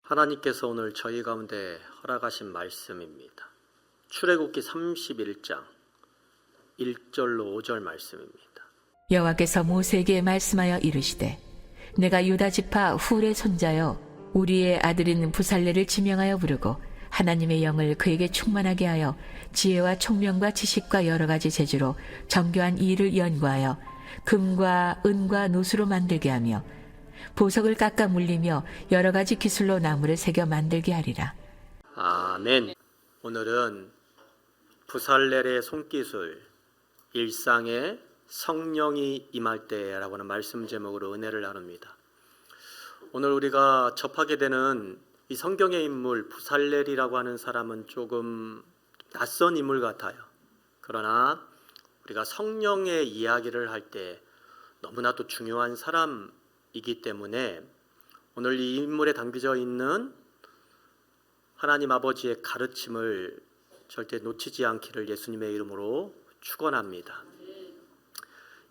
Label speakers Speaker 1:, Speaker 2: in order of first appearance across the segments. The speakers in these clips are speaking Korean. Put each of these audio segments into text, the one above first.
Speaker 1: 하나님께서 오늘 저희 가운데 허락하신 말씀입니다. 출애굽기 31장 1절로 5절 말씀입니다.
Speaker 2: 여호와께서 모세에게 말씀하여 이르시되 내가 유다 지파 훌의 손자여 우리의 아들인 부살레를 지명하여 부르고 하나님의 영을 그에게 충만하게 하여 지혜와 총명과 지식과 여러 가지 재주로 정교한 일을 연구하여 금과 은과 노수로 만들게 하며 보석을 깎아 물리며 여러 가지 기술로 나무를 새겨 만들게 하리라.
Speaker 1: 아멘. 오늘은 부살렐의 손기술, 일상에 성령이 임할 때라고 하는 말씀 제목으로 은혜를 나눕니다. 오늘 우리가 접하게 되는 이 성경의 인물 부살렐이라고 하는 사람은 조금 낯선 인물 같아요. 그러나 우리가 성령의 이야기를 할 때 너무나도 중요한 사람이기 때문에 오늘 이 인물에 담겨져 있는 하나님 아버지의 가르침을 절대 놓치지 않기를 예수님의 이름으로 축원합니다.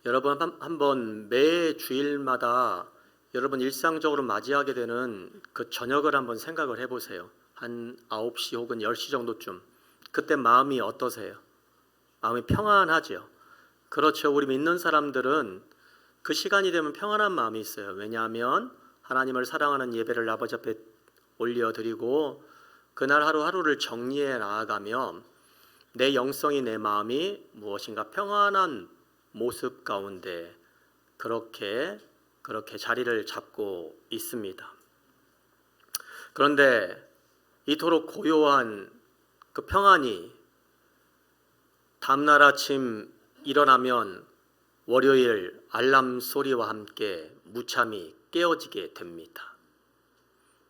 Speaker 1: 여러분 한번 매 주일마다 여러분 일상적으로 맞이하게 되는 그 저녁을 한번 생각을 해보세요. 한 9시 혹은 10시 정도쯤. 그때 마음이 어떠세요? 마음이 평안하죠. 그렇죠. 우리 믿는 사람들은 그 시간이 되면 평안한 마음이 있어요. 왜냐하면 하나님을 사랑하는 예배를 아버지 앞에 올려드리고 그날 하루하루를 정리해 나아가며 내 영성이 내 마음이 무엇인가 평안한 모습 가운데 그렇게 자리를 잡고 있습니다. 그런데 이토록 고요한 그 평안이 다음날 아침 일어나면 월요일 알람 소리와 함께 무참히 깨어지게 됩니다.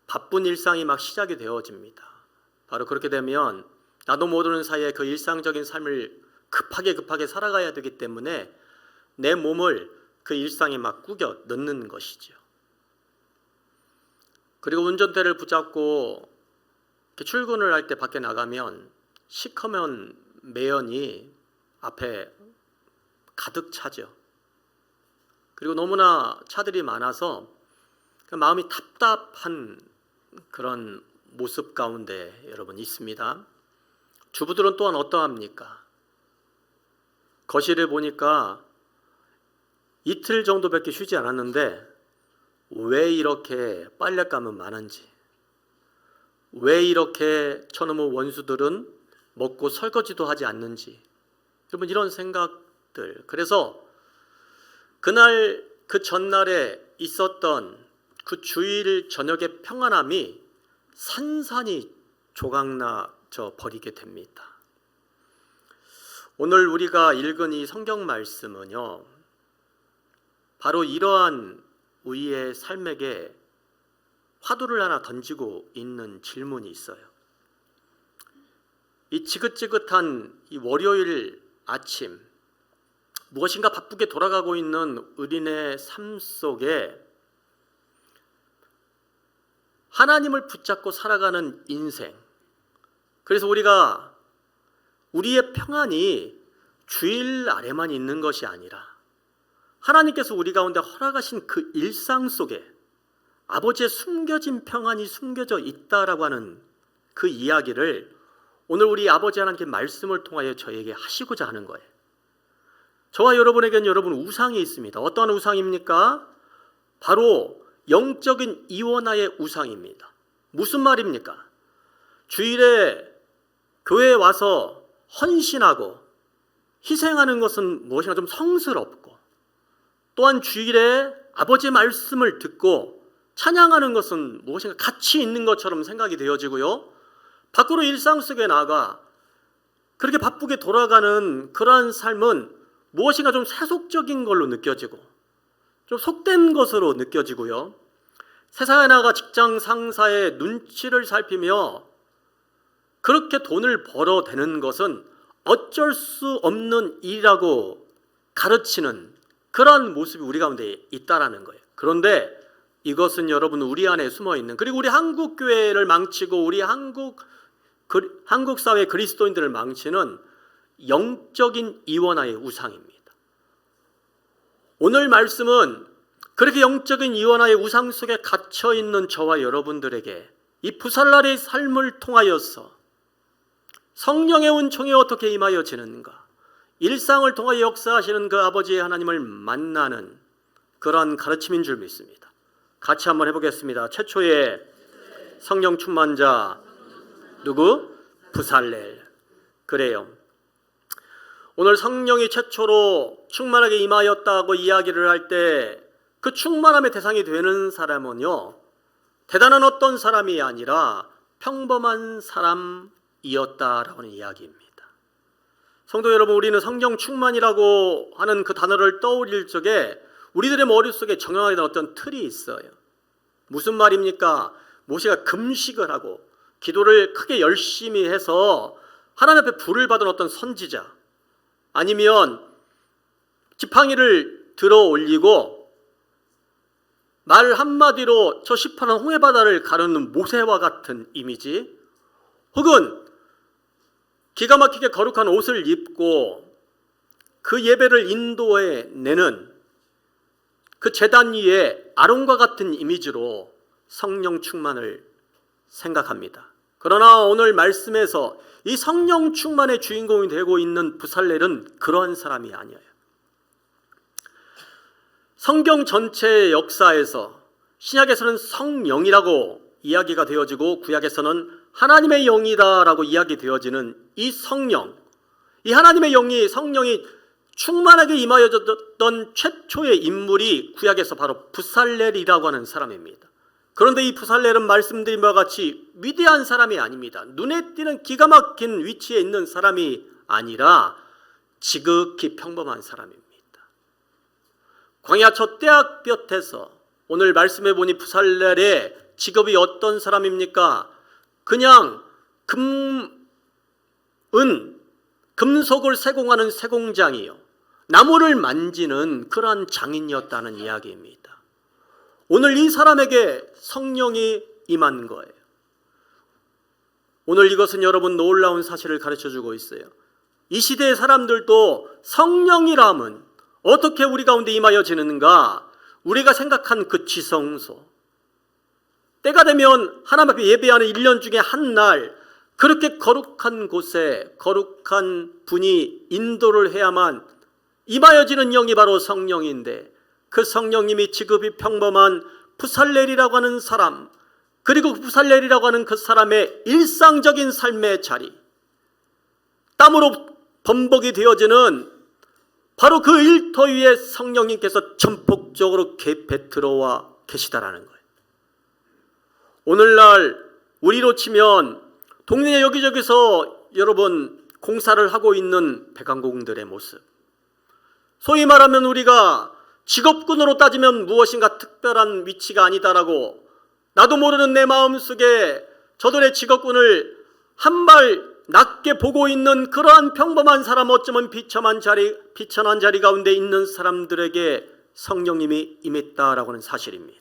Speaker 1: 바쁜 일상이 막 시작이 되어집니다. 바로 그렇게 되면 나도 모르는 사이에 그 일상적인 삶을 급하게 살아가야 되기 때문에 내 몸을 그 일상에 막 꾸겨 넣는 것이죠. 그리고 운전대를 붙잡고 출근을 할 때 밖에 나가면 시커먼 매연이 앞에 가득 차죠. 그리고 너무나 차들이 많아서 마음이 답답한 그런 모습 가운데 여러분 있습니다. 주부들은 또한 어떠합니까? 거실을 보니까 이틀 정도밖에 쉬지 않았는데 왜 이렇게 빨랫감은 많은지, 왜 이렇게 저놈의 원수들은 먹고 설거지도 하지 않는지, 여러분 이런 생각들. 그래서 그날 그 전날에 있었던 그 주일 저녁의 평안함이 산산이 조각나져 버리게 됩니다. 오늘 우리가 읽은 이 성경 말씀은요, 바로 이러한 우리의 삶에게 화두를 하나 던지고 있는 질문이 있어요. 이 지긋지긋한 이 월요일 아침, 무엇인가 바쁘게 돌아가고 있는 우리네 삶 속에 하나님을 붙잡고 살아가는 인생, 그래서 우리가 우리의 평안이 주일 아래만 있는 것이 아니라 하나님께서 우리 가운데 허락하신 그 일상 속에 아버지의 숨겨진 평안이 숨겨져 있다라고 하는 그 이야기를 오늘 우리 아버지 하나님께 말씀을 통하여 저에게 하시고자 하는 거예요. 저와 여러분에게는 여러분 우상이 있습니다. 어떠한 우상입니까? 바로 영적인 이원화의 우상입니다. 무슨 말입니까? 주일에 교회에 와서 헌신하고 희생하는 것은 무엇이나 좀 성스럽고, 또한 주일에 아버지의 말씀을 듣고 찬양하는 것은 무엇인가 가치 있는 것처럼 생각이 되어지고요, 밖으로 일상 속에 나가 그렇게 바쁘게 돌아가는 그러한 삶은 무엇인가 좀 세속적인 걸로 느껴지고 좀 속된 것으로 느껴지고요, 세상에 나가 직장 상사의 눈치를 살피며 그렇게 돈을 벌어대는 것은 어쩔 수 없는 일이라고 가르치는 그러한 모습이 우리 가운데 있다라는 거예요. 그런데 이것은 여러분 우리 안에 숨어있는, 그리고 우리 한국 교회를 망치고 우리 한국 사회 그리스도인들을 망치는 영적인 이원화의 우상입니다. 오늘 말씀은 그렇게 영적인 이원화의 우상 속에 갇혀있는 저와 여러분들에게 이 부살날의 삶을 통하여서 성령의 은총이 어떻게 임하여지는가, 일상을 통하여 역사하시는 그 아버지의 하나님을 만나는 그러한 가르침인 줄 믿습니다. 같이 한번 해보겠습니다. 최초의 성령 충만자 누구? 부살렐. 그래요. 오늘 성령이 최초로 충만하게 임하였다고 이야기를 할 때 그 충만함의 대상이 되는 사람은요, 대단한 어떤 사람이 아니라 평범한 사람이었다라는 이야기입니다. 성도 여러분, 우리는 성령 충만이라고 하는 그 단어를 떠올릴 적에 우리들의 머릿속에 정형하게 된 어떤 틀이 있어요. 무슨 말입니까? 모세가 금식을 하고 기도를 크게 열심히 해서 하나님 앞에 부를 받은 어떤 선지자, 아니면 지팡이를 들어 올리고 말 한마디로 저 시퍼런 홍해바다를 가르는 모세와 같은 이미지, 혹은 기가 막히게 거룩한 옷을 입고 그 예배를 인도해내는 그 제단 위에 아론과 같은 이미지로 성령 충만을 생각합니다. 그러나 오늘 말씀에서 이 성령 충만의 주인공이 되고 있는 부살렐은 그러한 사람이 아니에요. 성경 전체의 역사에서 신약에서는 성령이라고 이야기가 되어지고 구약에서는 하나님의 영이다라고 이야기되어지는 이 성령, 이 하나님의 영이, 성령이 충만하게 임하여졌던 최초의 인물이 구약에서 바로 부살렐이라고 하는 사람입니다. 그런데 이 부살렐은 말씀드린 바와 같이 위대한 사람이 아닙니다. 눈에 띄는 기가 막힌 위치에 있는 사람이 아니라 지극히 평범한 사람입니다. 광야 첫 떼약볕에서 오늘 말씀해 보니 부살렐의 직업이 어떤 사람입니까? 그냥 금속을 세공하는 세공장이요, 나무를 만지는 그러한 장인이었다는 이야기입니다. 오늘 이 사람에게 성령이 임한 거예요. 오늘 이것은 여러분 놀라운 사실을 가르쳐주고 있어요. 이 시대의 사람들도 성령이라면 어떻게 우리 가운데 임하여지는가, 우리가 생각한 그 지성소, 때가 되면 하나님 앞에 예배하는 1년 중에 한 날, 그렇게 거룩한 곳에 거룩한 분이 인도를 해야만 임하여지는 영이 바로 성령인데, 그 성령님이 지극히 평범한 부살렐이라고 하는 사람, 그리고 부살렐이라고 하는 그 사람의 일상적인 삶의 자리, 땀으로 범벅이 되어지는 바로 그 일터 위에 성령님께서 전폭적으로 배들어와 계시다라는 거예요. 오늘날 우리로 치면 동네 여기저기서 여러분 공사를 하고 있는 배관공들의 모습, 소위 말하면 우리가 직업군으로 따지면 무엇인가 특별한 위치가 아니다라고, 나도 모르는 내 마음속에 저들의 직업군을 한 발 낮게 보고 있는 그러한 평범한 사람, 어쩌면 비천한 자리 가운데 있는 사람들에게 성령님이 임했다라고 하는 사실입니다.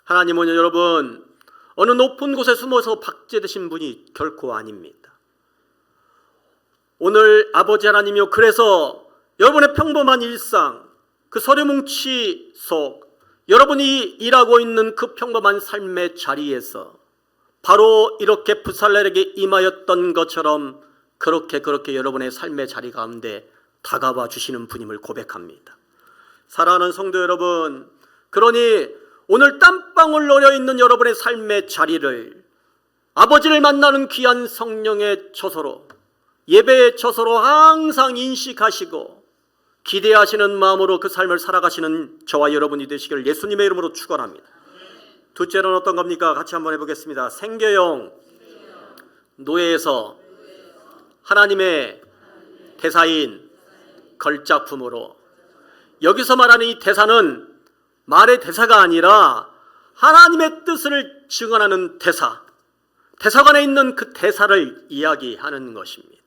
Speaker 1: 하나님은 여러분 어느 높은 곳에 숨어서 박제되신 분이 결코 아닙니다. 오늘 아버지 하나님이요, 그래서 여러분의 평범한 일상, 그 서류뭉치 속 여러분이 일하고 있는 그 평범한 삶의 자리에서 바로 이렇게 부살렐에게 임하였던 것처럼 그렇게 여러분의 삶의 자리 가운데 다가와 주시는 분임을 고백합니다. 사랑하는 성도 여러분, 그러니 오늘 땀방울 놓여 있는 여러분의 삶의 자리를 아버지를 만나는 귀한 성령의 처소로, 예배의 처소로 항상 인식하시고 기대하시는 마음으로 그 삶을 살아가시는 저와 여러분이 되시기를 예수님의 이름으로 축원합니다. 둘째로는 어떤 겁니까? 같이 한번 해보겠습니다. 생계형 노예에서 하나님의 대사인 걸작품으로. 여기서 말하는 이 대사는 말의 대사가 아니라 하나님의 뜻을 증언하는 대사, 대사관에 있는 그 대사를 이야기하는 것입니다.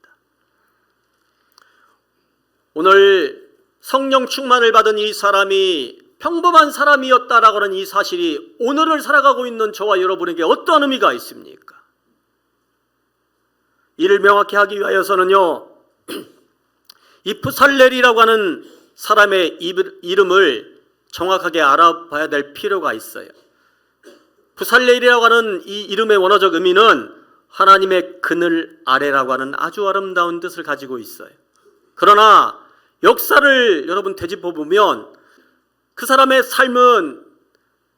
Speaker 1: 오늘 성령 충만을 받은 이 사람이 평범한 사람이었다라고 하는 이 사실이 오늘을 살아가고 있는 저와 여러분에게 어떠한 의미가 있습니까? 이를 명확히 하기 위하여서는요, 이 부살렐이라고 하는 사람의 이름을 정확하게 알아봐야 될 필요가 있어요. 부살레일이라고 하는 이 이름의 원어적 의미는 하나님의 그늘 아래라고 하는 아주 아름다운 뜻을 가지고 있어요. 그러나 역사를 여러분 되짚어 보면 그 사람의 삶은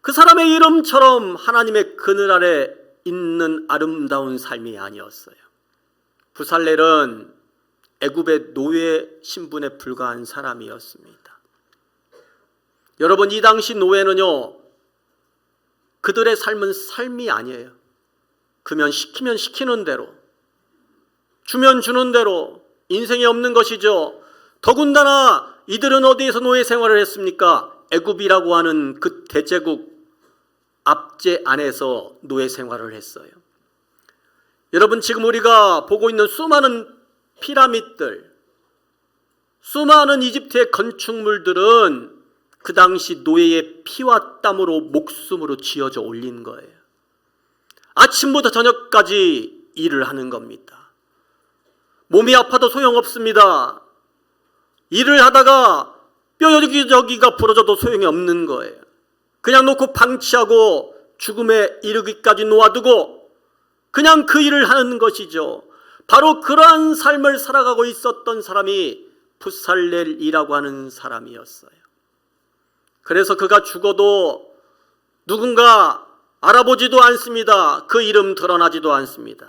Speaker 1: 그 사람의 이름처럼 하나님의 그늘 아래 있는 아름다운 삶이 아니었어요. 부살렐은 애굽의 노예 신분에 불과한 사람이었습니다. 여러분, 이 당시 노예는요, 그들의 삶은 삶이 아니에요. 그면 시키면 시키는 대로, 주면 주는 대로 인생이 없는 것이죠. 더군다나 이들은 어디에서 노예 생활을 했습니까? 애굽이라고 하는 그 대제국 압제 안에서 노예 생활을 했어요. 여러분, 지금 우리가 보고 있는 수많은 피라밋들, 수많은 이집트의 건축물들은 그 당시 노예의 피와 땀으로 목숨으로 지어져 올린 거예요. 아침부터 저녁까지 일을 하는 겁니다. 몸이 아파도 소용없습니다. 일을 하다가 뼈 여기저기가 부러져도 소용이 없는 거예요. 그냥 놓고 방치하고 죽음에 이르기까지 놓아두고 그냥 그 일을 하는 것이죠. 바로 그러한 삶을 살아가고 있었던 사람이 부살렐이라고 하는 사람이었어요. 그래서 그가 죽어도 누군가 알아보지도 않습니다. 그 이름 드러나지도 않습니다.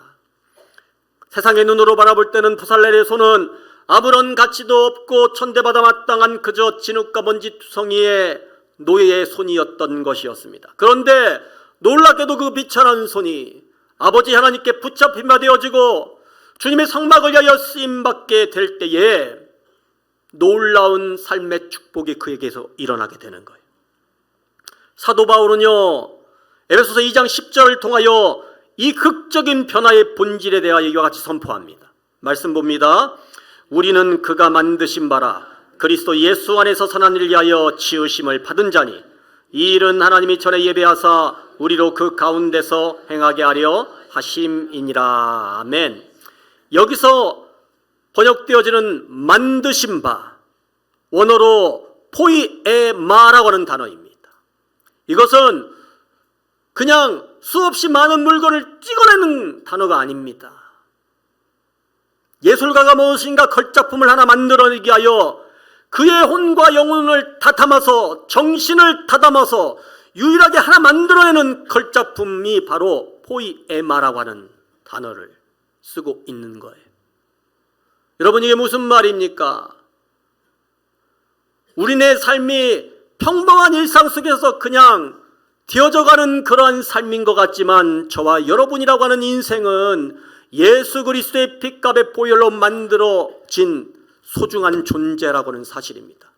Speaker 1: 세상의 눈으로 바라볼 때는 부살렐의 손은 아무런 가치도 없고 천대받아 마땅한 그저 진흙과 먼지 투성이의 노예의 손이었던 것이었습니다. 그런데 놀랍게도 그 비천한 손이 아버지 하나님께 붙잡힌 바 되어지고 주님의 성막을 위하여 쓰임받게 될 때에 놀라운 삶의 축복이 그에게서 일어나게 되는 거예요. 사도 바울은요, 에베소서 2장 10절을 통하여 이 극적인 변화의 본질에 대하여 이와 같이 선포합니다. 말씀 봅니다. 우리는 그가 만드신 바라 그리스도 예수 안에서 선한 일을 위하여 지으심을 받은 자니 이 일은 하나님이 전에 예배하사 우리로 그 가운데서 행하게 하려 하심이니라. 아멘. 여기서 번역되어지는 만드신 바, 원어로 포이에마라고 하는 단어입니다. 이것은 그냥 수없이 많은 물건을 찍어내는 단어가 아닙니다. 예술가가 무엇인가 걸작품을 하나 만들어내기 위하여 그의 혼과 영혼을 다 담아서, 정신을 다 담아서 유일하게 하나 만들어내는 걸작품이 바로 포이에마라고 하는 단어를 쓰고 있는 거예요. 여러분, 이게 무슨 말입니까? 우리네 삶이 평범한 일상 속에서 그냥 되어져가는 그러한 삶인 것 같지만 저와 여러분이라고 하는 인생은 예수 그리스도의 핏값의 보혈로 만들어진 소중한 존재라고 하는 사실입니다.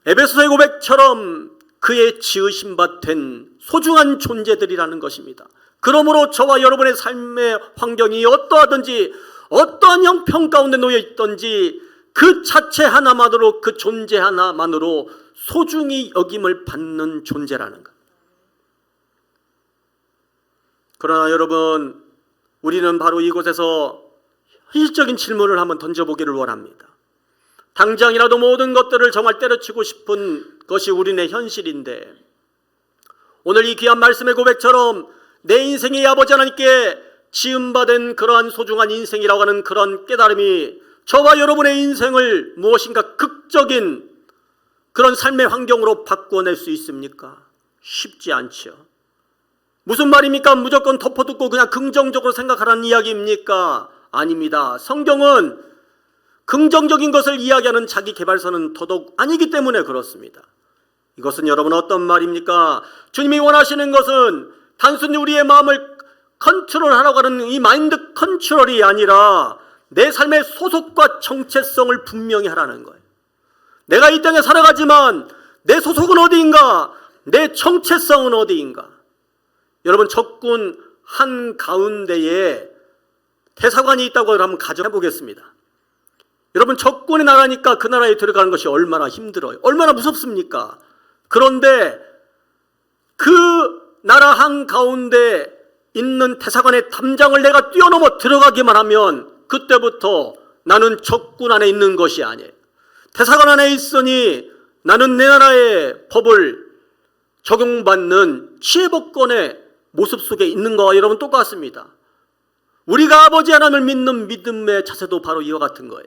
Speaker 1: 에베소서의 고백처럼 그의 지으신 바 된 소중한 존재들이라는 것입니다. 그러므로 저와 여러분의 삶의 환경이 어떠하든지 어떠한 형편 가운데 놓여 있든지 그 자체 하나만으로, 그 존재 하나만으로 소중히 여김을 받는 존재라는 것. 그러나 여러분, 우리는 바로 이곳에서 현실적인 질문을 한번 던져보기를 원합니다. 당장이라도 모든 것들을 정말 때려치고 싶은 것이 우리네 현실인데, 오늘 이 귀한 말씀의 고백처럼 내 인생이 아버지 하나님께 지음받은 그러한 소중한 인생이라고 하는 그런 깨달음이 저와 여러분의 인생을 무엇인가 극적인 그런 삶의 환경으로 바꿔낼 수 있습니까? 쉽지 않죠. 무슨 말입니까? 무조건 덮어두고 그냥 긍정적으로 생각하라는 이야기입니까? 아닙니다. 성경은 긍정적인 것을 이야기하는 자기 개발서는 더더욱 아니기 때문에 그렇습니다. 이것은 여러분 어떤 말입니까? 주님이 원하시는 것은 단순히 우리의 마음을 컨트롤하라고 하는 이 마인드 컨트롤이 아니라 내 삶의 소속과 정체성을 분명히 하라는 거예요. 내가 이 땅에 살아가지만 내 소속은 어디인가? 내 정체성은 어디인가? 여러분, 적군 한가운데에 대사관이 있다고 한번 가정해 보겠습니다. 여러분, 적군의 나라니까 그 나라에 들어가는 것이 얼마나 힘들어요. 얼마나 무섭습니까? 그런데 그 나라 한가운데 있는 대사관의 담장을 내가 뛰어넘어 들어가기만 하면 그때부터 나는 적군 안에 있는 것이 아니에요. 대사관 안에 있으니 나는 내 나라의 법을 적용받는 치해법권에 모습 속에 있는 거와 여러분 똑같습니다. 우리가 아버지 하나님을 믿는 믿음의 자세도 바로 이와 같은 거예요.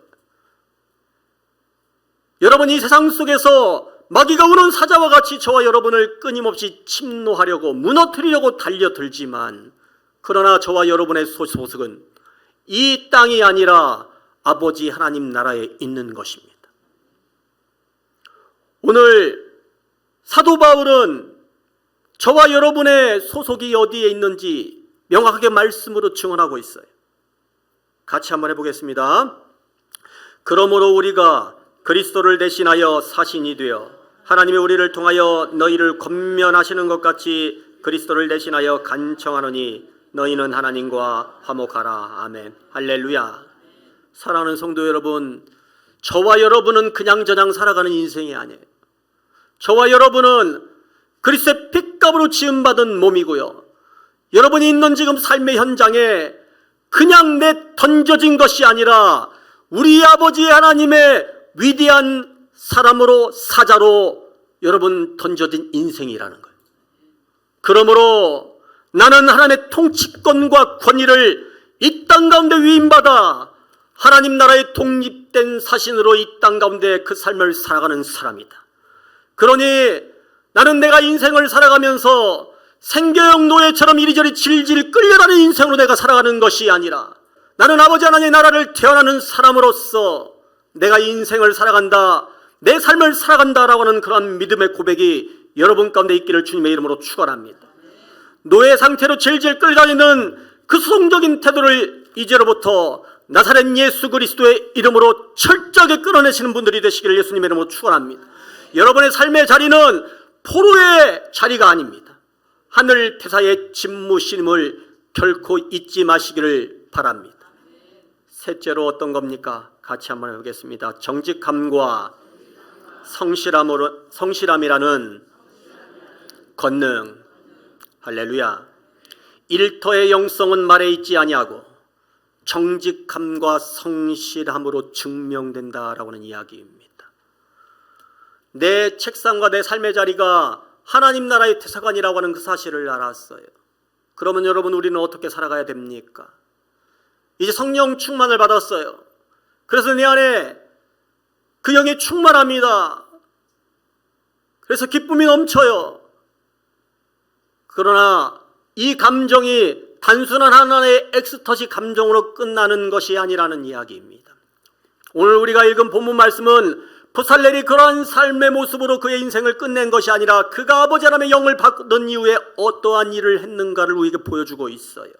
Speaker 1: 여러분, 이 세상 속에서 마귀가 우는 사자와 같이 저와 여러분을 끊임없이 침노하려고 무너뜨리려고 달려들지만, 그러나 저와 여러분의 소속은 이 땅이 아니라 아버지 하나님 나라에 있는 것입니다. 오늘 사도 바울은 저와 여러분의 소속이 어디에 있는지 명확하게 말씀으로 증언하고 있어요. 같이 한번 해보겠습니다. 그러므로 우리가 그리스도를 대신하여 사신이 되어 하나님이 우리를 통하여 너희를 권면하시는 것 같이 그리스도를 대신하여 간청하노니 너희는 하나님과 화목하라. 아멘. 할렐루야. 사랑하는 성도 여러분, 저와 여러분은 그냥저냥 살아가는 인생이 아니에요. 저와 여러분은 그리스도의 핏값으로 지음받은 몸이고요, 여러분이 있는 지금 삶의 현장에 그냥 던져진 것이 아니라 우리 아버지 하나님의 위대한 사람으로, 사자로 여러분 던져진 인생이라는 거예요. 그러므로 나는 하나님의 통치권과 권위를 이 땅 가운데 위임받아 하나님 나라의 독립된 사신으로 이 땅 가운데 그 삶을 살아가는 사람이다. 그러니 나는 내가 인생을 살아가면서 생계형 노예처럼 이리저리 질질 끌려가는 인생으로 내가 살아가는 것이 아니라, 나는 아버지 하나님의 나라를 태어나는 사람으로서 내가 인생을 살아간다, 내 삶을 살아간다라고 하는 그러한 믿음의 고백이 여러분 가운데 있기를 주님의 이름으로 축원합니다. 노예 상태로 질질 끌려다니는 그 수동적인 태도를 이제로부터 나사렛 예수 그리스도의 이름으로 철저하게 끌어내시는 분들이 되시기를 예수님의 이름으로 축원합니다. 여러분의 삶의 자리는 포로의 자리가 아닙니다. 하늘 태사의 집무심을 결코 잊지 마시기를 바랍니다. 셋째로 어떤 겁니까? 같이 한번 해보겠습니다. 정직함과 성실함이라는 권능. 할렐루야. 일터의 영성은 말에 있지 아니하고 정직함과 성실함으로 증명된다라고 하는 이야기입니다. 내 책상과 내 삶의 자리가 하나님 나라의 대사관이라고 하는 그 사실을 알았어요. 그러면 여러분, 우리는 어떻게 살아가야 됩니까? 이제 성령 충만을 받았어요. 그래서 내 안에 그 영이 충만합니다. 그래서 기쁨이 넘쳐요. 그러나 이 감정이 단순한 하나의 엑스터시 감정으로 끝나는 것이 아니라는 이야기입니다. 오늘 우리가 읽은 본문 말씀은 부살렐이 그러한 삶의 모습으로 그의 인생을 끝낸 것이 아니라 그가 아버지 하나님의 영을 받은 이후에 어떠한 일을 했는가를 우리에게 보여주고 있어요.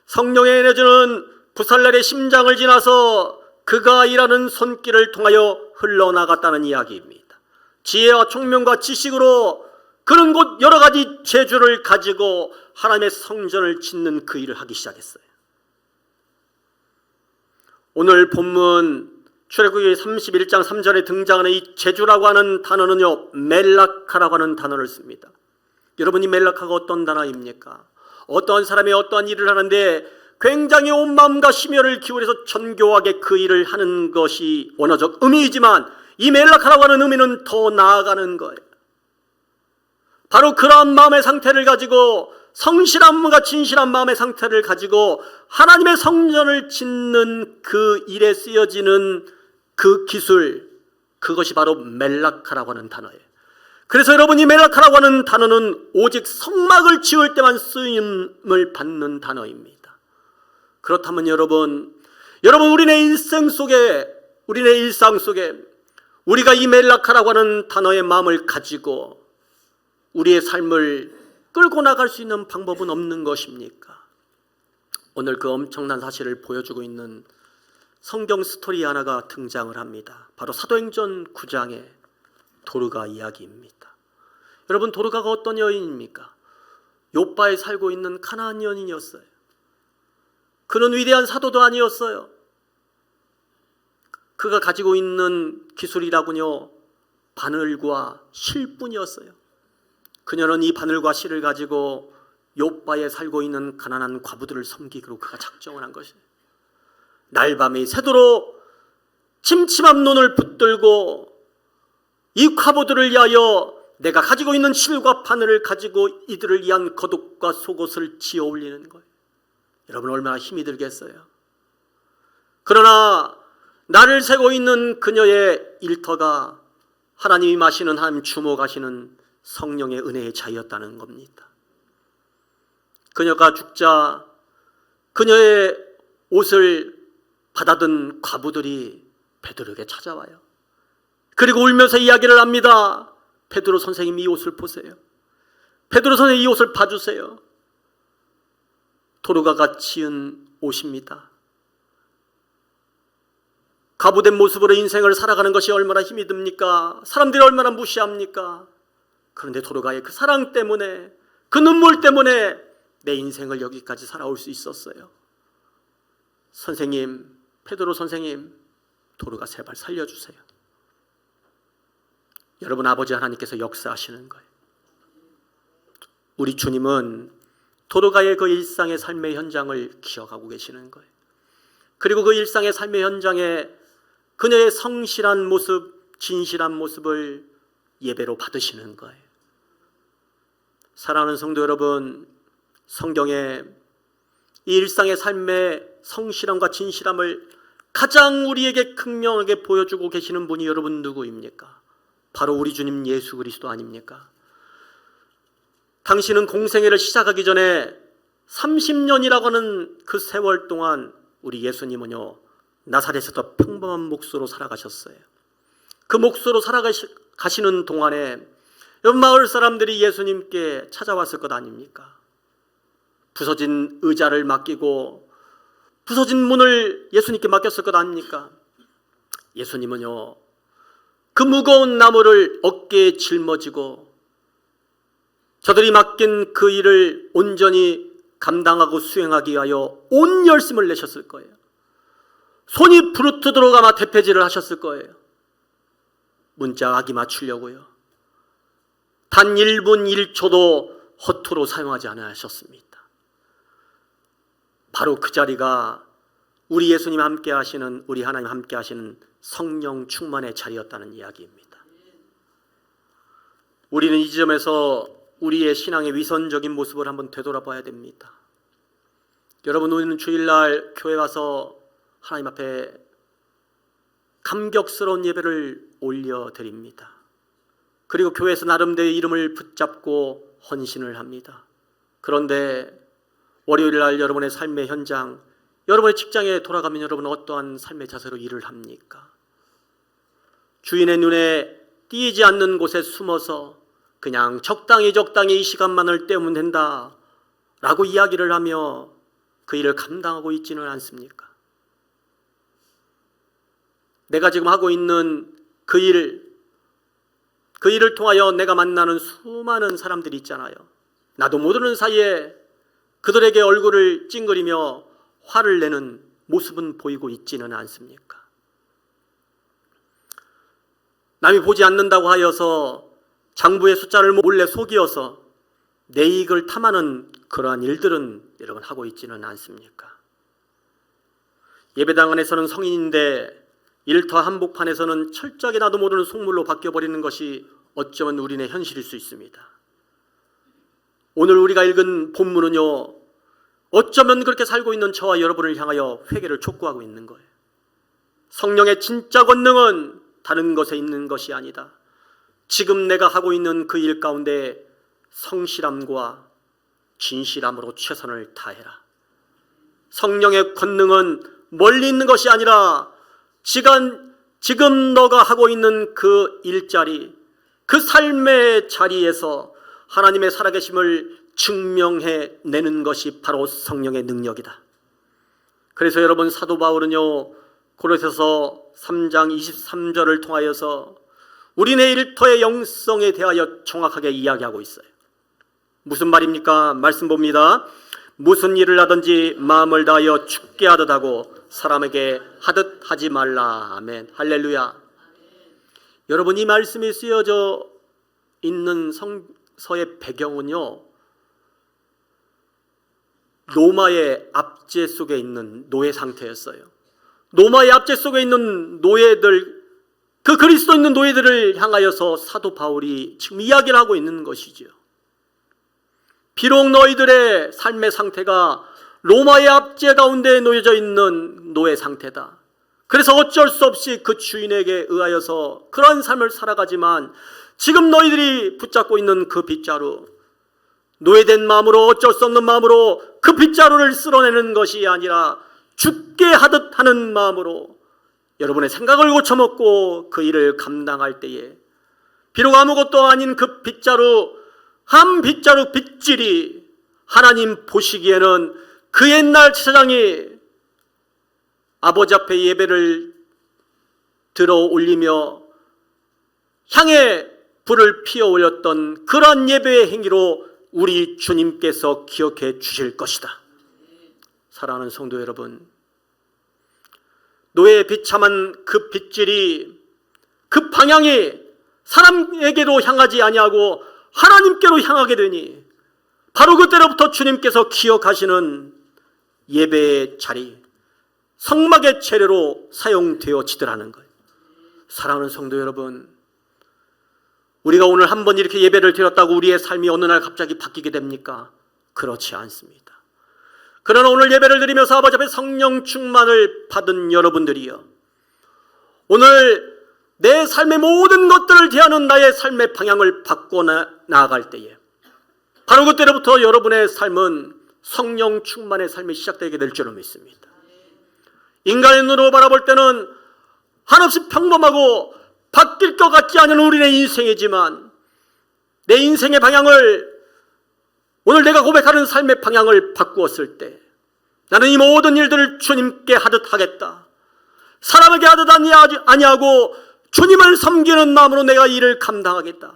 Speaker 1: 성령의 에너지는 부살렐의 심장을 지나서 그가 일하는 손길을 통하여 흘러나갔다는 이야기입니다. 지혜와 총명과 지식으로 그는 곧 여러 가지 재주를 가지고 하나님의 성전을 짓는 그 일을 하기 시작했어요. 오늘 본문 출애굽기 31장 3절에 등장하는 이 재주라고 하는 단어는요, 멜라카라고 하는 단어를 씁니다. 여러분, 이 멜라카가 어떤 단어입니까? 어떠한 사람이 어떠한 일을 하는데 굉장히 온 마음과 심혈을 기울여서 정교하게 그 일을 하는 것이 원어적 의미이지만, 이 멜라카라고 하는 의미는 더 나아가는 거예요. 바로 그러한 마음의 상태를 가지고, 성실함과 진실한 마음의 상태를 가지고 하나님의 성전을 짓는 그 일에 쓰여지는 그 기술, 그것이 바로 멜라카라고 하는 단어예요. 그래서 여러분, 이 멜라카라고 하는 단어는 오직 성막을 지을 때만 쓰임을 받는 단어입니다. 그렇다면 여러분 우리의 인생 속에, 우리의 일상 속에 우리가 이 멜라카라고 하는 단어의 마음을 가지고 우리의 삶을 끌고 나갈 수 있는 방법은 없는 것입니까? 오늘 그 엄청난 사실을 보여주고 있는 성경 스토리 하나가 등장을 합니다. 바로 사도행전 9장의 도르가 이야기입니다. 여러분, 도르가가 어떤 여인입니까? 요빠에 살고 있는 가나안 여인이었어요. 그는 위대한 사도도 아니었어요. 그가 가지고 있는 기술이라군요, 바늘과 실뿐이었어요. 그녀는 이 바늘과 실을 가지고 요빠에 살고 있는 가난한 과부들을 섬기기로 그가 작정을 한 것이에요. 날밤이 새도록 침침한 눈을 붙들고 이 과부들을 위하여 내가 가지고 있는 실과 바늘을 가지고 이들을 위한 겉옷과 속옷을 지어 올리는 거예요. 여러분 얼마나 힘이 들겠어요. 그러나 나를 세고 있는 그녀의 일터가 하나님이 마시는, 하나님 주목하시는 성령의 은혜의 자였다는 겁니다. 그녀가 죽자 그녀의 옷을 받아든 과부들이 베드로에게 찾아와요. 그리고 울면서 이야기를 합니다. 베드로 선생님, 이 옷을 보세요. 베드로 선생님, 이 옷을 봐주세요. 도르가가 지은 옷입니다. 과부된 모습으로 인생을 살아가는 것이 얼마나 힘이 듭니까? 사람들이 얼마나 무시합니까? 그런데 도르가의 그 사랑 때문에, 그 눈물 때문에 내 인생을 여기까지 살아올 수 있었어요. 선생님, 베드로 선생님, 도르가 제발 살려주세요. 여러분, 아버지 하나님께서 역사하시는 거예요. 우리 주님은 도르가의 그 일상의 삶의 현장을 기억하고 계시는 거예요. 그리고 그 일상의 삶의 현장에 그녀의 성실한 모습, 진실한 모습을 예배로 받으시는 거예요. 사랑하는 성도 여러분, 성경에 이 일상의 삶의 성실함과 진실함을 가장 우리에게 극명하게 보여주고 계시는 분이 여러분 누구입니까? 바로 우리 주님 예수 그리스도 아닙니까? 당신은 공생애를 시작하기 전에 30년이라고 하는 그 세월 동안 우리 예수님은요, 나사렛에서 평범한 몫으로 살아가셨어요. 그 몫으로 살아가시는 동안에 여러분, 마을 사람들이 예수님께 찾아왔을 것 아닙니까? 부서진 의자를 맡기고 부서진 문을 예수님께 맡겼을 것 아닙니까? 예수님은요, 그 무거운 나무를 어깨에 짊어지고 저들이 맡긴 그 일을 온전히 감당하고 수행하기 위하여 온 열심을 내셨을 거예요. 손이 부르트도록 아마 대패질을 하셨을 거예요. 문자 악이 맞추려고요. 단 1분 1초도 허투루 사용하지 않으셨습니다. 바로 그 자리가 우리 예수님 함께 하시는, 우리 하나님 함께 하시는 성령 충만의 자리였다는 이야기입니다. 우리는 이 지점에서 우리의 신앙의 위선적인 모습을 한번 되돌아봐야 됩니다. 여러분, 우리는 주일날 교회 와서 하나님 앞에 감격스러운 예배를 올려드립니다. 그리고 교회에서 나름대로의 이름을 붙잡고 헌신을 합니다. 그런데 월요일날 여러분의 삶의 현장, 여러분의 직장에 돌아가면 여러분은 어떠한 삶의 자세로 일을 합니까? 주인의 눈에 띄지 않는 곳에 숨어서 그냥 적당히 이 시간만을 때우면 된다 라고 이야기를 하며 그 일을 감당하고 있지는 않습니까? 내가 지금 하고 있는 그 일을 통하여 내가 만나는 수많은 사람들이 있잖아요. 나도 모르는 사이에 그들에게 얼굴을 찡그리며 화를 내는 모습은 보이고 있지는 않습니까? 남이 보지 않는다고 하여서 장부의 숫자를 몰래 속이어서 내 이익을 탐하는 그러한 일들은 여러분 하고 있지는 않습니까? 예배당 안에서는 성인인데 일터 한복판에서는 철저하게 나도 모르는 속물로 바뀌어버리는 것이 어쩌면 우리네 현실일 수 있습니다. 오늘 우리가 읽은 본문은요, 어쩌면 그렇게 살고 있는 저와 여러분을 향하여 회개를 촉구하고 있는 거예요. 성령의 진짜 권능은 다른 것에 있는 것이 아니다. 지금 내가 하고 있는 그 일 가운데 성실함과 진실함으로 최선을 다해라. 성령의 권능은 멀리 있는 것이 아니라 지금 너가 하고 있는 그 일자리, 그 삶의 자리에서 하나님의 살아계심을 증명해 내는 것이 바로 성령의 능력이다. 그래서 여러분, 사도 바울은요, 고린도서 3장 23절을 통하여서 우리네 일터의 영성에 대하여 정확하게 이야기하고 있어요. 무슨 말입니까? 말씀 봅니다. 무슨 일을 하든지 마음을 다하여 죽게 하듯 하고 사람에게 하듯 하지 말라. 아멘. 할렐루야. 여러분, 이 말씀이 쓰여져 있는 성서의 배경은요, 로마의 압제 속에 있는 노예 상태였어요. 로마의 압제 속에 있는 노예들, 그 그리스도 있는 노예들을 향하여서 사도 바울이 지금 이야기를 하고 있는 것이지요. 비록 너희들의 삶의 상태가 로마의 압제 가운데 놓여져 있는 노예 상태다. 그래서 어쩔 수 없이 그 주인에게 의하여서 그런 삶을 살아가지만 지금 너희들이 붙잡고 있는 그 빗자루, 노예된 마음으로 어쩔 수 없는 마음으로 그 빗자루를 쓸어내는 것이 아니라 죽게 하듯 하는 마음으로 여러분의 생각을 고쳐먹고 그 일을 감당할 때에 비록 아무것도 아닌 그 빗자루, 한 빗자루 빗질이 하나님 보시기에는 그 옛날 제사장이 아버지 앞에 예배를 들어 올리며 향에 불을 피워 올렸던 그러한 예배의 행위로 우리 주님께서 기억해 주실 것이다. 사랑하는 성도 여러분, 노예의 비참한 그 빗질이, 그 방향이 사람에게로 향하지 아니하고 하나님께로 향하게 되니 바로 그때로부터 주님께서 기억하시는 예배의 자리, 성막의 재료로 사용되어지더라는 거예요. 사랑하는 성도 여러분, 우리가 오늘 한번 이렇게 예배를 드렸다고 우리의 삶이 어느 날 갑자기 바뀌게 됩니까? 그렇지 않습니다. 그러나 오늘 예배를 드리면서 아버지 앞에 성령 충만을 받은 여러분들이여, 오늘 내 삶의 모든 것들을 대하는 나의 삶의 방향을 바꿔 나아갈 때에 바로 그때로부터 여러분의 삶은 성령 충만의 삶이 시작되게 될 줄로 믿습니다. 인간의 눈으로 바라볼 때는 한없이 평범하고 바뀔 것 같지 않은 우리의 인생이지만 내 인생의 방향을, 오늘 내가 고백하는 삶의 방향을 바꾸었을 때 나는 이 모든 일들을 주님께 하듯 하겠다. 사람에게 하듯 아니하고 주님을 섬기는 마음으로 내가 일을 감당하겠다.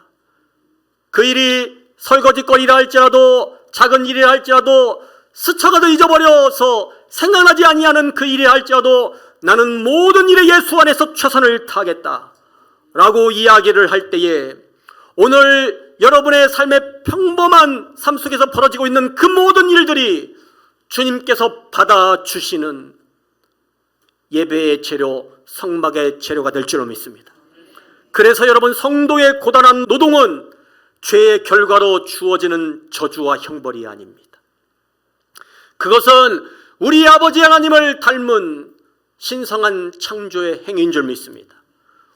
Speaker 1: 그 일이 설거지거리라 할지라도 작은 일이라 할지라도 스쳐가도 잊어버려서 생각나지 아니하는 그 일이라 할지라도 나는 모든 일에 예수 안에서 최선을 다하겠다 라고 이야기를 할 때에 오늘 여러분의 삶의 평범한 삶 속에서 벌어지고 있는 그 모든 일들이 주님께서 받아주시는 예배의 재료, 성막의 재료가 될 줄로 믿습니다. 그래서 여러분, 성도의 고단한 노동은 죄의 결과로 주어지는 저주와 형벌이 아닙니다. 그것은 우리 아버지 하나님을 닮은 신성한 창조의 행위인 줄 믿습니다.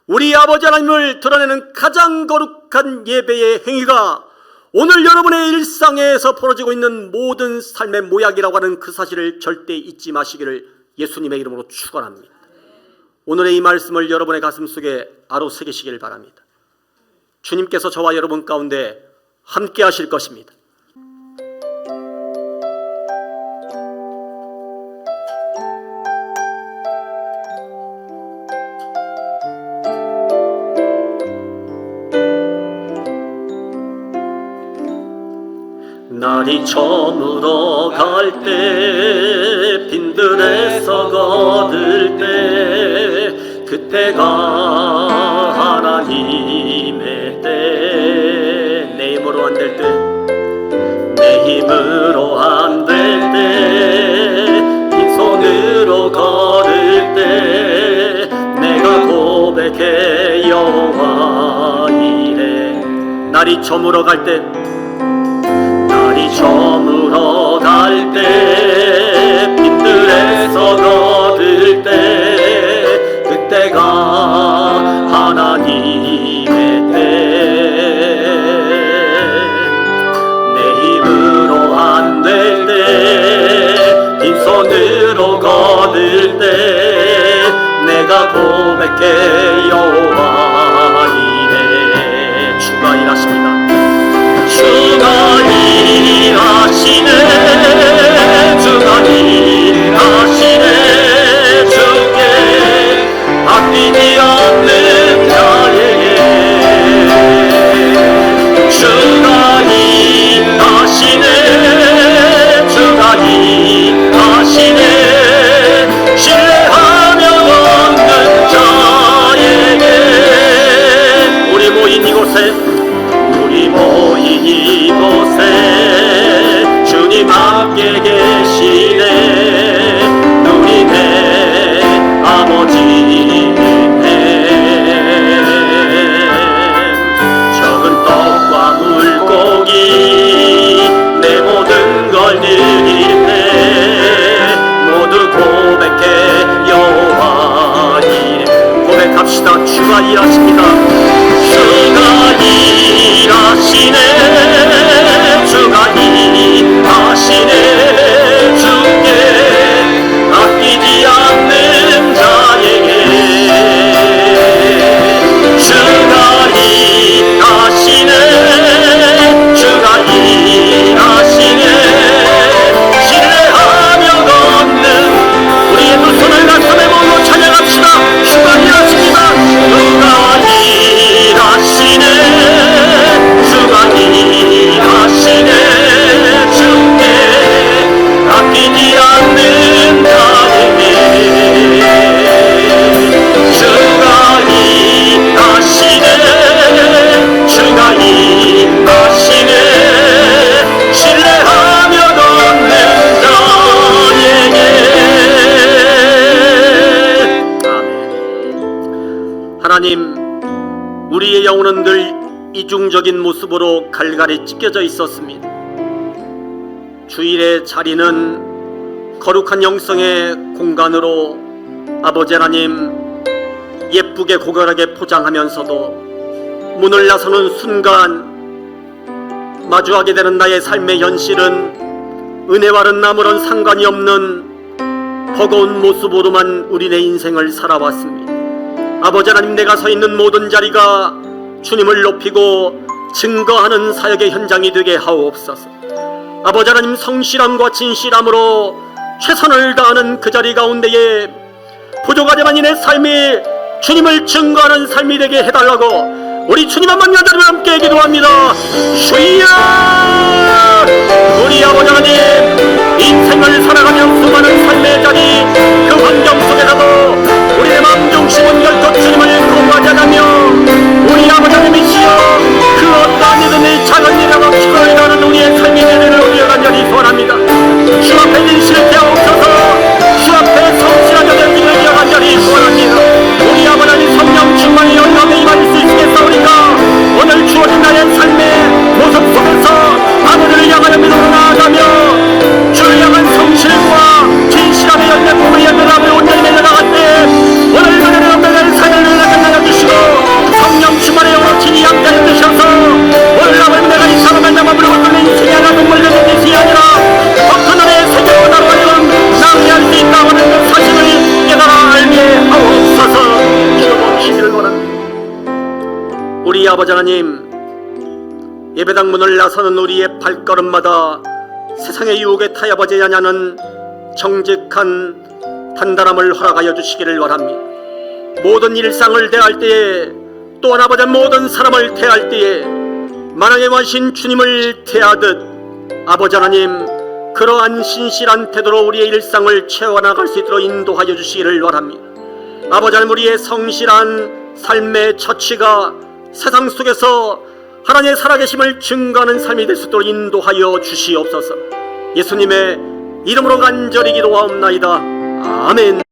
Speaker 1: 우리 아버지 하나님을 드러내는 가장 거룩한 예배의 행위가 오늘 여러분의 일상에서 벌어지고 있는 모든 삶의 모양이라고 하는 그 사실을 절대 잊지 마시기를 예수님의 이름으로 축원합니다. 오늘의 이 말씀을 여러분의 가슴 속에 아로 새기시길 바랍니다. 주님께서 저와 여러분 가운데 함께 하실 것입니다. 날이 저물어 갈 때 빈들에서 거들 때 그때가 하나님의 때, 내 힘으로 안 될 때, 내 힘으로 안 될 때, 빈손으로 걸을 때 내가 고백해 여호와 이래. 날이 저물어 갈 때, 날이 저물어 갈 때 빈들에서 거들 때 그때가 하나님의 때, 내 힘으로 안 될 때 빈손으로 거들 때 내가 고백해 여호와 이래. 주가 일하십니다. 주가 일하시네, 주가 일하시네. 이중적인 모습으로 갈갈이 찢겨져 있었습니다. 주일의 자리는 거룩한 영성의 공간으로 아버지 하나님 예쁘게 고결하게 포장하면서도 문을 나서는 순간 마주하게 되는 나의 삶의 현실은 은혜와는 아무런 상관이 없는 버거운 모습으로만 우리 내 인생을 살아왔습니다. 아버지 하나님, 내가 서 있는 모든 자리가 주님을 높이고 증거하는 사역의 현장이 되게 하옵소서. 아버지 하나님, 성실함과 진실함으로 최선을 다하는 그 자리 가운데에 부족하지만 이 내 삶이 주님을 증거하는 삶이 되게 해달라고 우리 주님 한번 여러분 함께 기도합니다. 주여, 우리 아버지 하나님, 인생을 살아가며 수많은 삶의 자리 그 환경 속에서도 우리의 마음 중심은 결코 주님을 거부하지 않으며 우리 아버지 하나님이시여 그 어떠한 일은 이 작은 일이라도 기도를 하는 우리의 삶이 되기를 우리가 간절히 소원합니다. 주 앞에 진실을 되옵소서. 주 앞에 성실하게 되기를 우리가 간절히 소원합니다. 우리 아버지 하나님, 성령 충만히 영광에 임할 수 있겠사오니까 오늘 주어진 나의 삶의 모습 속에서 아버지를 향하여 믿음으로 나아가며 주를 향한 성실과 진실함의 열매 부분이 열매라며 온전히 맺어나갈 때 오늘 그들의 연매를 삶을 끝나게 주시고 성령 충만의 영으로 진이 함께해 주셔서 오늘 아버지, 내가 이 사람을 남아버려 얻는 인생이 아니라 동물적인 인생이 아니라 어떤 은혜의 세계로 나로 하여금 낭비할 수 있다고 하는 그 사실을 깨달아 알게 하옵소서. 주옵시기를 원합니다. 우리 아버지 하나님, 예배당 문을 나서는 우리의 발걸음마다 세상의 유혹에 타협하지 않는 정직한 단단함을 허락하여 주시기를 원합니다. 모든 일상을 대할 때에 또한 아버지 모든 사람을 대할 때에 만왕의 왕신 주님을 대하듯 아버지 하나님, 그러한 신실한 태도로 우리의 일상을 채워나갈 수 있도록 인도하여 주시기를 원합니다. 아버지 하나님, 우리의 성실한 삶의 처치가 세상 속에서 하나님의 살아계심을 증거하는 삶이 될 수 있도록 인도하여 주시옵소서. 예수님의 이름으로 간절히 기도하옵나이다. 아멘.